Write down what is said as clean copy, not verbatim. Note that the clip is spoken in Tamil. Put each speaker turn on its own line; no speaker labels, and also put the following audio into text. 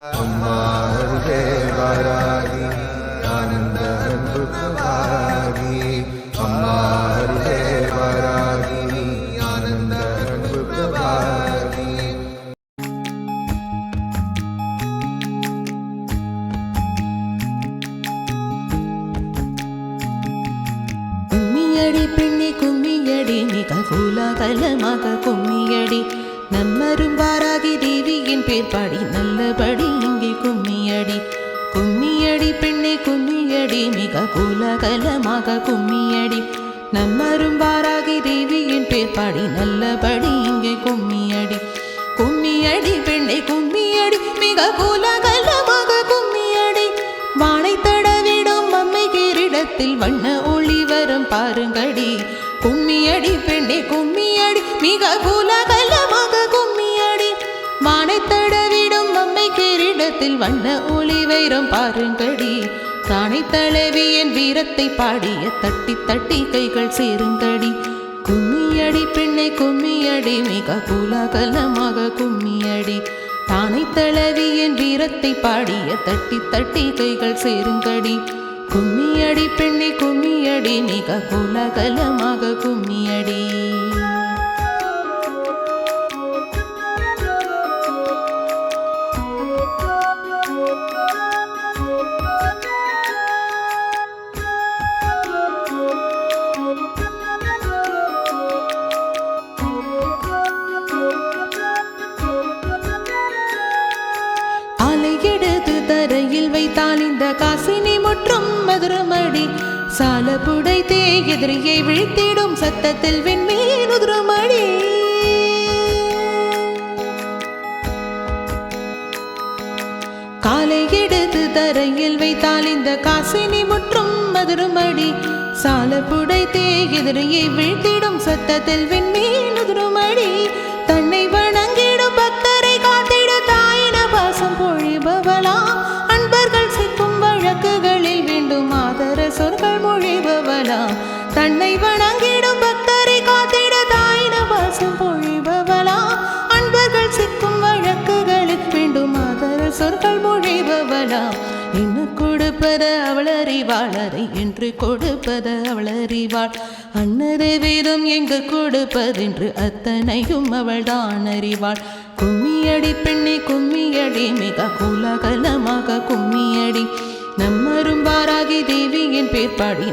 अम्मा हृदय वारागी आनंद प्रभागी अम्मा हृदय वारागी आनंद प्रभागी
கும்மியடி பெண்ணே கும்மியடி மிக கோலாகலமாக கும்மியடி நம்மரும் வாராகி தேவியின் பேர் பாடி நல்லபடி இங்கே கும்மியடி கும்மியடி பெண்ணே கும்மியடி மிக கோலாகலமாக கும்மியடி நம்மரும் வாராகி தேவியின் பேர் பாடி நல்லபடி இங்கே கும்மியடி கும்மியடி பெண்ணே கும்மியடி மிக கோலாகலமாக கும்மியடி வானை தடவிடும் அம்மை கிரீடத்தில் வண்ண ஒளி வரும் பாருங்கடி கும்மியடி பெண்ணே கும்மியடி மிக கோலாகலமாக கும்மியடி வானை தடவிடும் அம்மை கிரீடத்தில் வண்ண ஒளி வைரம் பாருங்கடி தானை தளவியன் வீரத்தை பாடிய தட்டி தட்டி கைகள் சேருங்கடி கும்மியடி பெண்ணே கும்மியடி மிக கோலாகலமாக கும்மியடி தானை தளவியன் வீரத்தை பாடிய தட்டி தட்டி கைகள் சேருங்கடி கும்மியடி பெண்ணே கும்மியடி மிக கோலாகலமாக கும்மியடி எடுத்து தரையில் வைத்தால் இந்த காசினி முற்றும் மதுரமடி சால புடைத்தே எதிரியை விழித்திடும் சத்தத்தில் விண்மீன் உதிரமடி காலை எடுத்து தரையில் வைத்தால் இந்த காசினி முற்றும் மதுரமடி சால புடைத்தே எதிரியை விழித்திடும் சத்தத்தில் விண்மீன் உதிரமடி தன்னை வணங்கிடும் பக்தரை காத்திட தாயின பாசம் பொழிபவளாம் அன்பர்கள் சிக்கும் வழக்குகளில் வேண்டும் ஆதர சொற்கள் மொழிபவளாம் தன்னை வணங்கிடும் பக்தரை காத்திட தாயின பாசம் பொழிபவளாம் அன்பர்கள் சிக்கும் வழக்குகளில் வேண்டும் ஆதர சொற்கள் மொழிபவளாம் என்ன கொடுப்பது அவள் அறிவாளரை என்று கொடுப்பது அவள் அறிவாள் அன்னது வீதம் எங்கு கொடுப்பதென்று அத்தனையும் அவள் தான் அறிவாள் கும்மியடி பெண்ணே கும்மியடி மிக கோலாகலமாக கும்மியடி நம்மரும் வாராகி தேவியின் பேர் பாடி